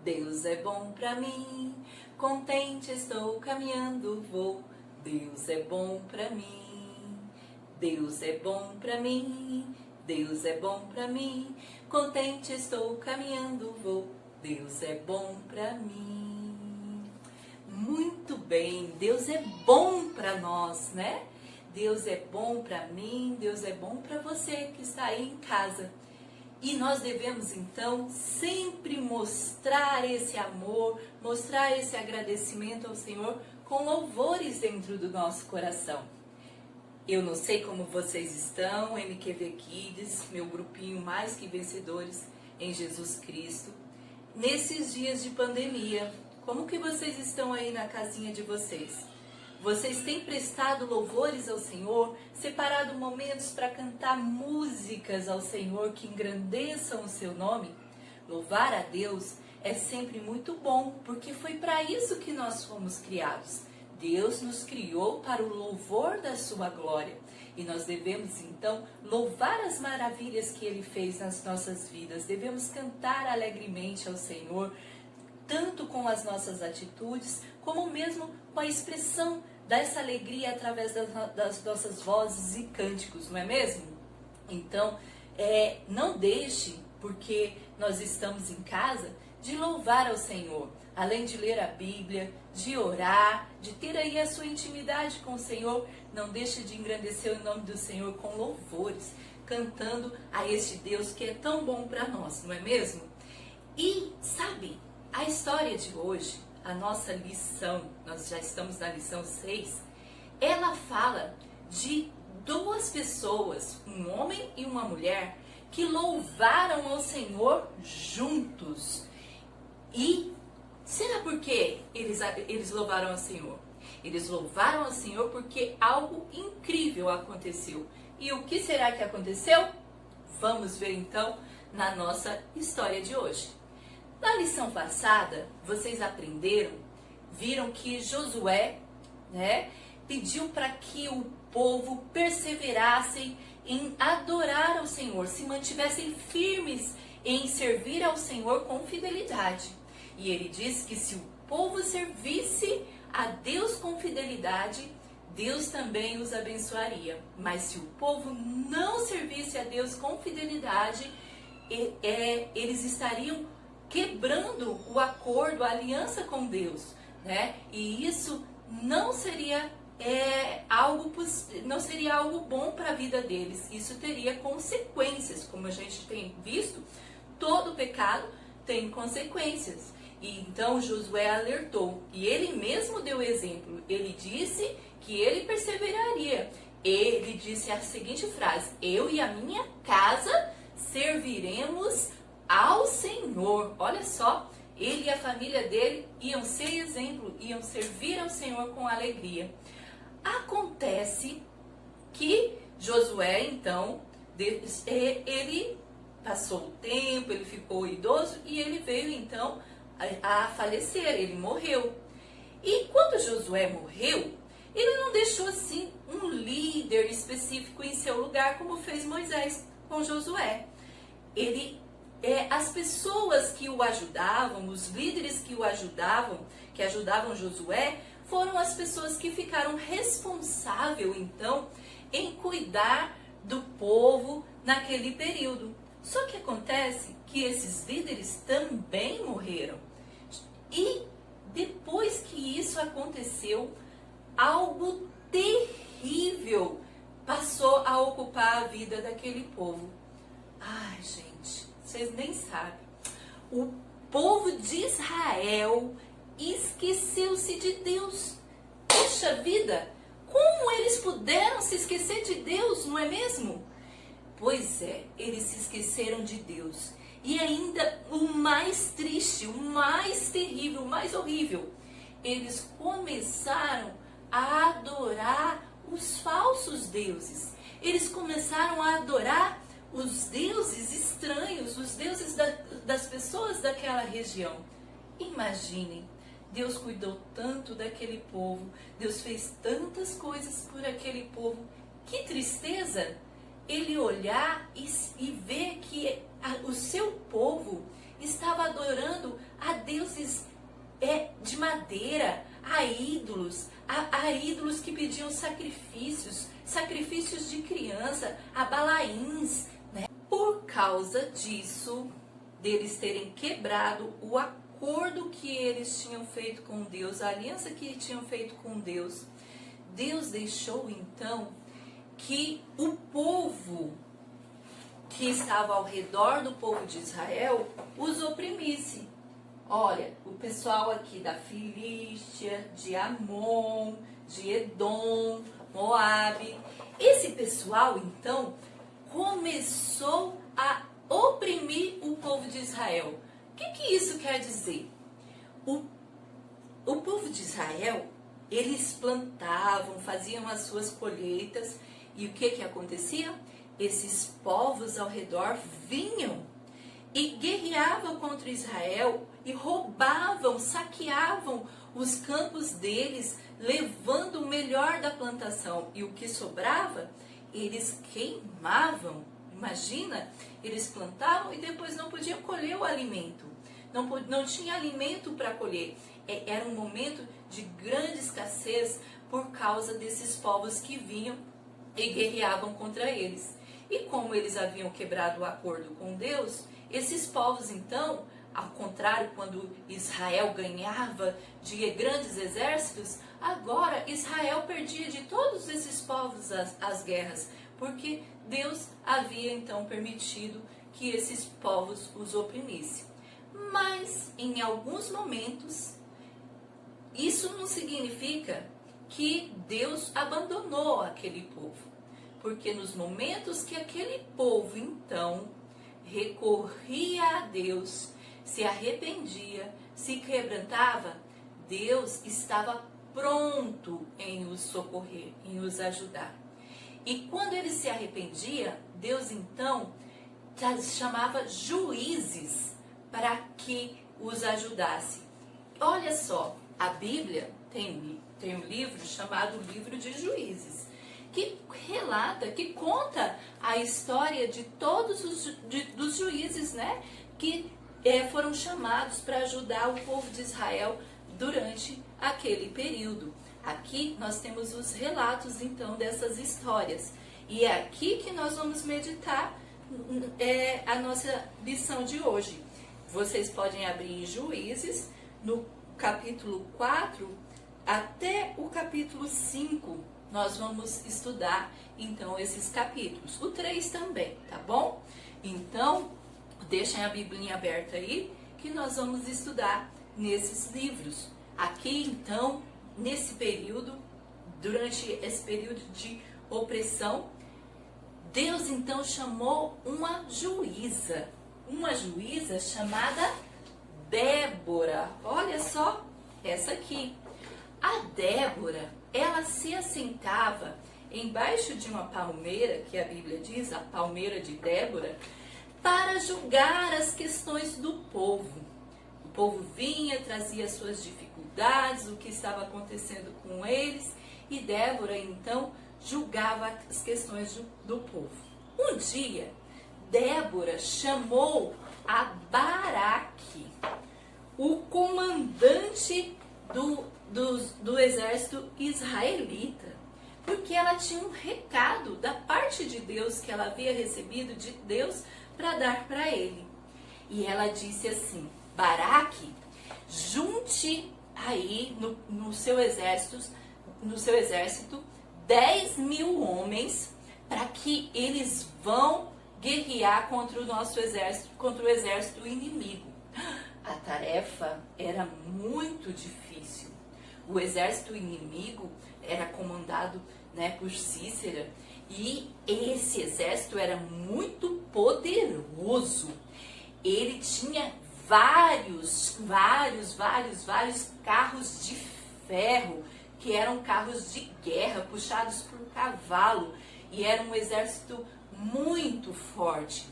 Deus é bom pra mim, contente estou caminhando vou. Deus é bom pra mim, Deus é bom pra mim, Deus é bom pra mim, contente estou caminhando vou. Deus é bom pra mim. Muito bem, Deus é bom pra nós, né? Deus é bom pra mim, Deus é bom pra você que está aí em casa. E nós devemos, então, sempre mostrar esse amor, mostrar esse agradecimento ao Senhor com louvores dentro do nosso coração. Eu não sei como vocês estão, MQV Kids, meu grupinho mais que vencedores em Jesus Cristo. Nesses dias de pandemia, como que vocês estão aí na casinha de vocês? Vocês têm prestado louvores ao Senhor, separado momentos para cantar músicas ao Senhor que engrandeçam o seu nome? Louvar a Deus é sempre muito bom, porque foi para isso que nós fomos criados. Deus nos criou para o louvor da sua glória. E nós devemos, então, louvar as maravilhas que Ele fez nas nossas vidas. Devemos cantar alegremente ao Senhor, tanto com as nossas atitudes, como mesmo com a expressão dessa alegria através das nossas vozes e cânticos, não é mesmo? Então, não deixe, porque nós estamos em casa, de louvar ao Senhor. Além de ler a Bíblia, de orar, de ter aí a sua intimidade com o Senhor, não deixe de engrandecer o nome do Senhor com louvores, cantando a este Deus que é tão bom para nós, não é mesmo? E, sabe, a história de hoje, a nossa lição, nós já estamos na lição 6, ela fala de duas pessoas, um homem e uma mulher, que louvaram ao Senhor juntos. E será por que eles louvaram ao Senhor? Eles louvaram ao Senhor porque algo incrível aconteceu. E o que será que aconteceu? Vamos ver então na nossa história de hoje. Na lição passada, vocês viram que Josué, pediu para que o povo perseverassem em adorar ao Senhor, se mantivessem firmes em servir ao Senhor com fidelidade. E ele disse que se o povo servisse a Deus com fidelidade, Deus também os abençoaria. Mas se o povo não servisse a Deus com fidelidade, eles estariam quebrando o acordo, a aliança com Deus, né? E isso não seria algo bom para a vida deles. Isso teria consequências, como a gente tem visto, todo pecado tem consequências. E então Josué alertou, e ele mesmo deu exemplo. Ele disse que ele perseveraria. Ele disse a seguinte frase: eu e a minha casa serviremos ao Senhor. Olha só, ele e a família dele iam ser exemplo, iam servir ao Senhor com alegria. Acontece que Josué, então, ele passou o tempo, ele ficou idoso e ele veio então a falecer, ele morreu. E quando Josué morreu, ele não deixou assim um líder específico em seu lugar, como fez Moisés com Josué. As pessoas que o ajudavam, os líderes que o ajudavam, que ajudavam Josué, foram as pessoas que ficaram responsáveis, então, em cuidar do povo naquele período. Só que acontece que esses líderes também morreram. E depois que isso aconteceu, algo terrível passou a ocupar a vida daquele povo. Ai, gente, vocês nem sabem. O povo de Israel esqueceu-se de Deus. Poxa vida, como eles puderam se esquecer de Deus, não é mesmo? Pois é, eles se esqueceram de Deus. E ainda o mais triste, o mais terrível, o mais horrível, eles começaram a adorar os falsos deuses. Eles começaram a adorar os deuses estranhos, os deuses das pessoas daquela região. Imaginem, Deus cuidou tanto daquele povo, Deus fez tantas coisas por aquele povo. Que tristeza Ele olhar e ver que o seu povo estava adorando a deuses de madeira, a ídolos que pediam sacrifícios de criança, a Balaíns, né? Por causa disso, deles terem quebrado o acordo que eles tinham feito com Deus, a aliança que tinham feito com Deus, Deus deixou então que o povo que estava ao redor do povo de Israel os oprimisse. Olha, o pessoal aqui da Filístia, de Amon, de Edom, Moabe, esse pessoal então começou a oprimir o povo de Israel. O que isso quer dizer? O povo de Israel, eles plantavam, faziam as suas colheitas, e o que acontecia? Esses povos ao redor vinham e guerreavam contra Israel e roubavam, saqueavam os campos deles, levando o melhor da plantação. E o que sobrava, eles queimavam. Imagina, eles plantavam e depois não podiam colher o alimento. Não tinha alimento para colher. Era um momento de grande escassez por causa desses povos que vinham e guerreavam contra eles. E como eles haviam quebrado o acordo com Deus, esses povos então, ao contrário, quando Israel ganhava de grandes exércitos, agora Israel perdia de todos esses povos as guerras, porque Deus havia então permitido que esses povos os oprimissem. Mas em alguns momentos, isso não significa que Deus abandonou aquele povo, porque nos momentos que aquele povo então recorria a Deus, se arrependia, se quebrantava, Deus estava pronto em os socorrer, em os ajudar. E quando ele se arrependia, Deus então chamava juízes para que os ajudasse. Olha só, a Bíblia tem um livro chamado Livro de Juízes, que relata, que conta a história de todos dos juízes, né, que foram chamados para ajudar o povo de Israel durante aquele período. Aqui nós temos os relatos então dessas histórias, e é aqui que nós vamos meditar a nossa lição de hoje. Vocês podem abrir em Juízes, no capítulo 4 até o capítulo 5, nós vamos estudar então esses capítulos. O 3 também, tá bom? Então, deixem a Biblinha aberta aí, que nós vamos estudar nesses livros. Aqui então, nesse período, durante esse período de opressão, Deus então chamou uma juíza chamada Débora. Olha só, essa aqui. A Débora, ela se assentava embaixo de uma palmeira, que a Bíblia diz, a palmeira de Débora, para julgar as questões do povo. O povo vinha, trazia suas dificuldades, o que estava acontecendo com eles, e Débora então julgava as questões do povo. Um dia, Débora chamou a Baraque, o comandante do exército israelita, porque ela tinha um recado da parte de Deus que ela havia recebido de Deus para dar para ele. E ela disse assim: Baraque, junte aí no seu exército 10.000 homens, para que eles vão guerrear contra o nosso exército, contra o exército inimigo. A tarefa era muito difícil. O exército inimigo era comandado, né, por Cícera, e esse exército era muito poderoso. Ele tinha vários carros de ferro, que eram carros de guerra puxados por cavalo, e era um exército muito forte.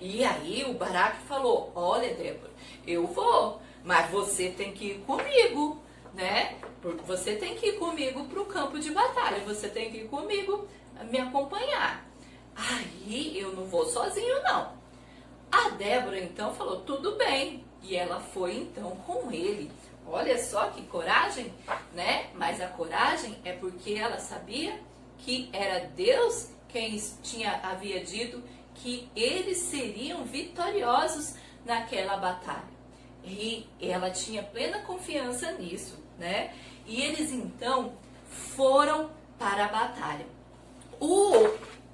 E aí o Baraque falou: olha, Débora, eu vou, mas você tem que ir comigo, né? Você tem que ir comigo para o campo de batalha, você tem que ir comigo me acompanhar. Aí eu não vou sozinho, não. A Débora então falou, tudo bem, e ela foi então com ele. Olha só que coragem, né? Mas a coragem é porque ela sabia que era Deus quem havia dito que eles seriam vitoriosos naquela batalha. E ela tinha plena confiança nisso, né? E eles então foram para a batalha. O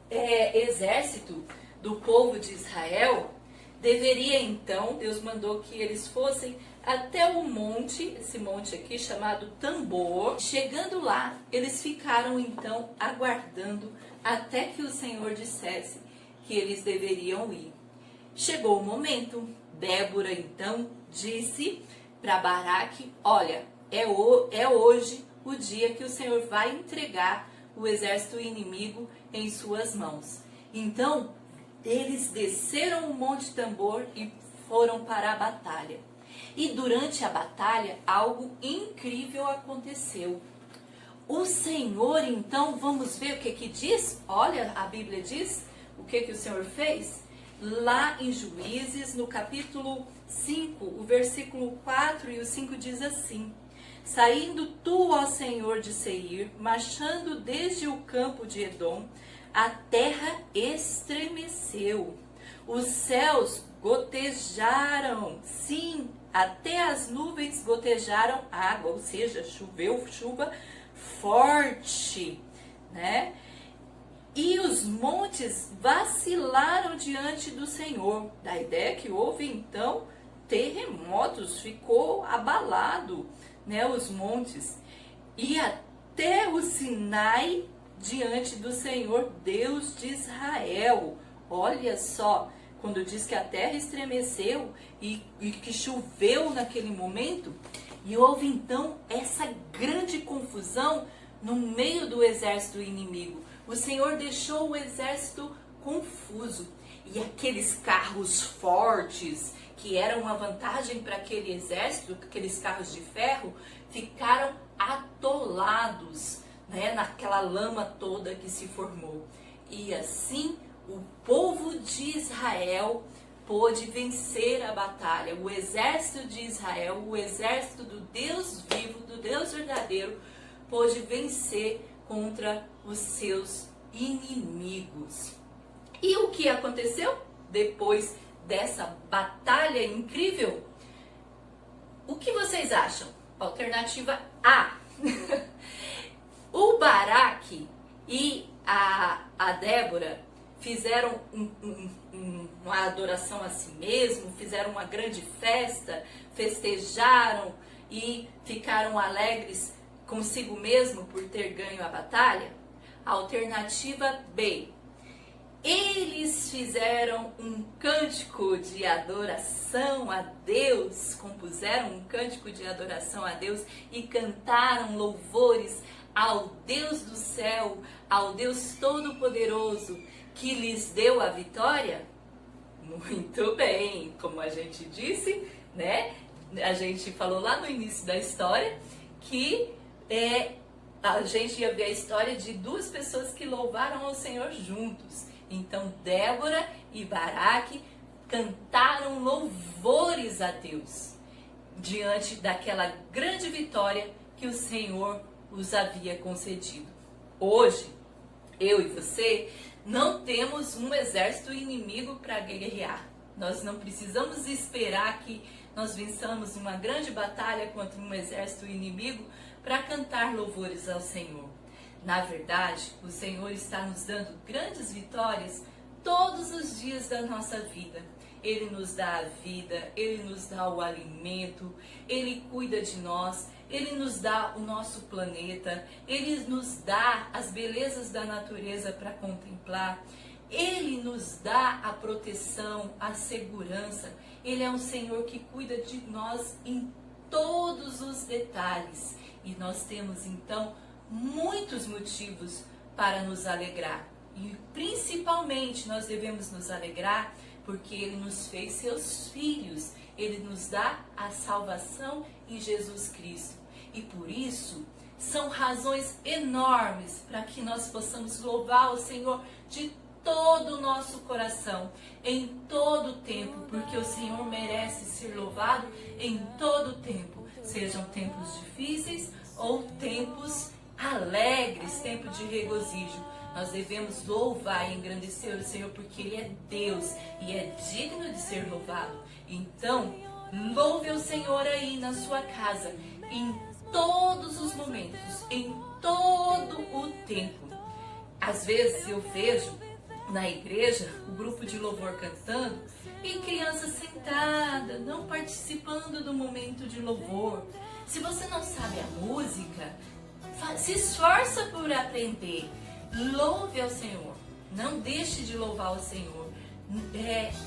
exército do povo de Israel deveria então, Deus mandou que eles fossem até o monte, esse monte aqui chamado Tambor. Chegando lá, eles ficaram então aguardando até que o Senhor dissesse que eles deveriam ir. Chegou o momento, Débora então disse para Baraque, olha, é hoje o dia que o Senhor vai entregar o exército inimigo em suas mãos. Então, eles desceram o Monte Tambor e foram para a batalha. E durante a batalha, algo incrível aconteceu. O Senhor, então, vamos ver o que diz? Olha, a Bíblia diz o que o Senhor fez. Lá em Juízes, no capítulo 5, o versículo 4 e o 5 diz assim: saindo tu, ó Senhor de Seir, marchando desde o campo de Edom, a terra estremeceu, os céus gotejaram, sim, até as nuvens gotejaram água, ou seja, choveu chuva forte, né? E os montes vacilaram diante do Senhor. Da ideia que houve então terremotos, ficou abalado, né, os montes. E até o Sinai diante do Senhor, Deus de Israel. Olha só, quando diz que a terra estremeceu e que choveu naquele momento, e houve então essa grande confusão no meio do exército inimigo. O Senhor deixou o exército confuso. E aqueles carros fortes, que eram uma vantagem para aquele exército, aqueles carros de ferro, ficaram atolados, né, naquela lama toda que se formou. E assim o povo de Israel pôde vencer a batalha. O exército de Israel, o exército do Deus vivo, do Deus verdadeiro, pôde vencer contra os seus inimigos. E o que aconteceu depois dessa batalha incrível? O que vocês acham? Alternativa A. O Baraque e a Débora fizeram uma adoração a si mesmo, fizeram uma grande festa, festejaram e ficaram alegres consigo mesmo por ter ganho a batalha? Alternativa B. Eles fizeram um cântico de adoração a Deus, compuseram um cântico de adoração a Deus e cantaram louvores ao Deus do céu, ao Deus Todo-Poderoso, que lhes deu a vitória? Muito bem, como a gente disse, né? A gente falou lá no início da história que a gente ia ver a história de duas pessoas que louvaram ao Senhor juntos. Então, Débora e Baraque cantaram louvores a Deus diante daquela grande vitória que o Senhor os havia concedido. Hoje, eu e você não temos um exército inimigo para guerrear. Nós não precisamos esperar que nós vençamos uma grande batalha contra um exército inimigo para cantar louvores ao Senhor. Na verdade, o Senhor está nos dando grandes vitórias todos os dias da nossa vida. Ele nos dá a vida, Ele nos dá o alimento, Ele cuida de nós, Ele nos dá o nosso planeta, Ele nos dá as belezas da natureza para contemplar, Ele nos dá a proteção, a segurança. Ele é um Senhor que cuida de nós em todos os detalhes. E nós temos então muitos motivos para nos alegrar. E principalmente nós devemos nos alegrar porque Ele nos fez seus filhos. Ele nos dá a salvação em Jesus Cristo. E por isso são razões enormes para que nós possamos louvar o Senhor de todo o nosso coração, em todo o tempo, porque o Senhor merece ser louvado em todo o tempo, sejam tempos difíceis ou tempos alegres, tempo de regozijo. Nós devemos louvar e engrandecer o Senhor porque Ele é Deus e é digno de ser louvado. Então, louve o Senhor aí na sua casa, em todos os momentos, em todo o tempo. Às vezes eu vejo na igreja o grupo de louvor cantando e crianças sentadas, não participando do momento de louvor. Se você não sabe a música, se esforça por aprender. Louve ao Senhor. Não deixe de louvar o Senhor.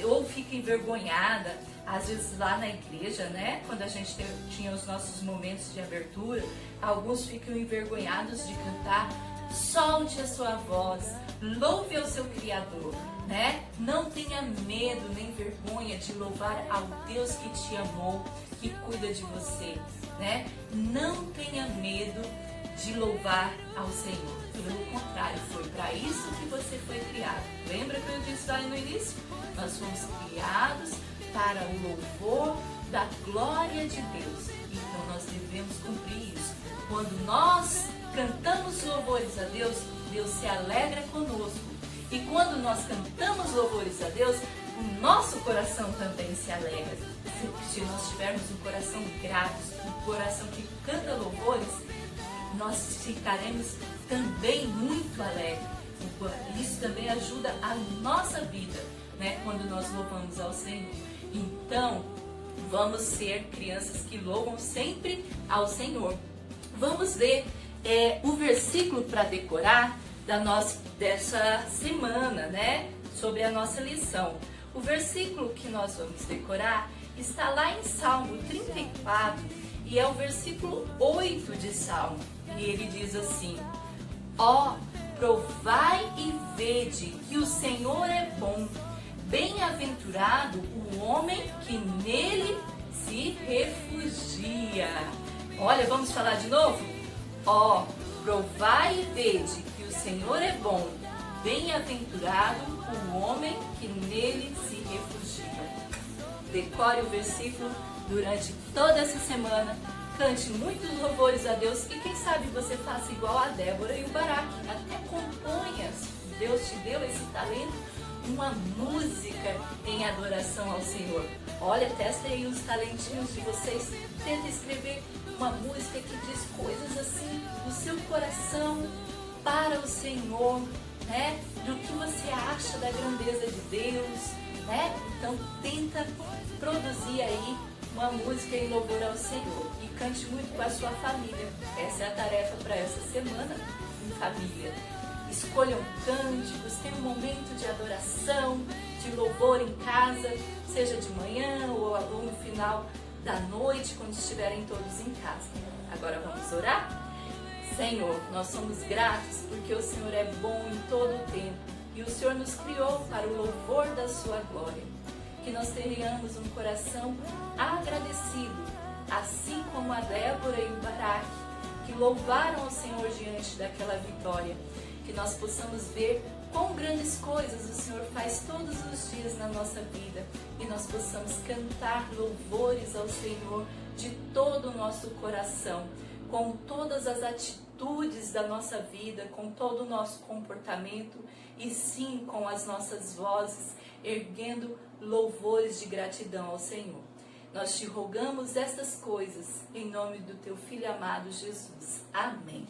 Ou fica envergonhada, às vezes lá na igreja, né? Quando a gente tinha os nossos momentos de abertura, alguns ficam envergonhados de cantar. Solte a sua voz, louve ao seu Criador, né? Não tenha medo nem vergonha de louvar ao Deus que te amou, que cuida de você, né? Não tenha medo de louvar ao Senhor. Pelo contrário, foi para isso que você foi criado. Lembra que eu disse lá no início? Nós fomos criados para o louvor da glória de Deus. Então nós devemos cumprir isso. Quando nós cantamos louvores a Deus, Deus se alegra conosco. E quando nós cantamos louvores a Deus, o nosso coração também se alegra. Se nós tivermos um coração grato, um coração que canta louvores, nós ficaremos também muito alegres. Isso também ajuda a nossa vida, né? Quando nós louvamos ao Senhor. Então, vamos ser crianças que louvam sempre ao Senhor. Vamos ver o versículo para decorar dessa semana, né? Sobre a nossa lição. O versículo que nós vamos decorar está lá em Salmo 34 e é o versículo 8 de Salmo. E ele diz assim: ó, provai e vede que o Senhor é bom, bem-aventurado o homem que nele se refugia. Olha, vamos falar de novo? Ó, provai e vede que o Senhor é bom, bem-aventurado o homem que nele se refugia. Decore o versículo durante toda essa semana. Cante muitos louvores a Deus e quem sabe você faça igual a Débora e o Baraque. Até componha, Deus te deu esse talento, uma música em adoração ao Senhor. Olha, testa aí os talentinhos de vocês. Tenta escrever uma música que diz coisas assim do seu coração para o Senhor, né? Do que você acha da grandeza de Deus, né? Então tenta produzir aí uma música em louvor ao Senhor e cante muito com a sua família. Essa é a tarefa para essa semana em família. Escolham cânticos, tenham um momento de adoração, de louvor em casa, seja de manhã ou no final da noite, quando estiverem todos em casa. Agora vamos orar? Senhor, nós somos gratos porque o Senhor é bom em todo o tempo e o Senhor nos criou para o louvor da sua glória. Que nós tenhamos um coração agradecido, assim como a Débora e o Baraque, que louvaram ao Senhor diante daquela vitória. Que nós possamos ver quão grandes coisas o Senhor faz todos os dias na nossa vida e nós possamos cantar louvores ao Senhor de todo o nosso coração, com todas as atitudes da nossa vida, com todo o nosso comportamento e sim com as nossas vozes, erguendo louvores de gratidão ao Senhor. Nós te rogamos estas coisas em nome do teu Filho amado Jesus. Amém.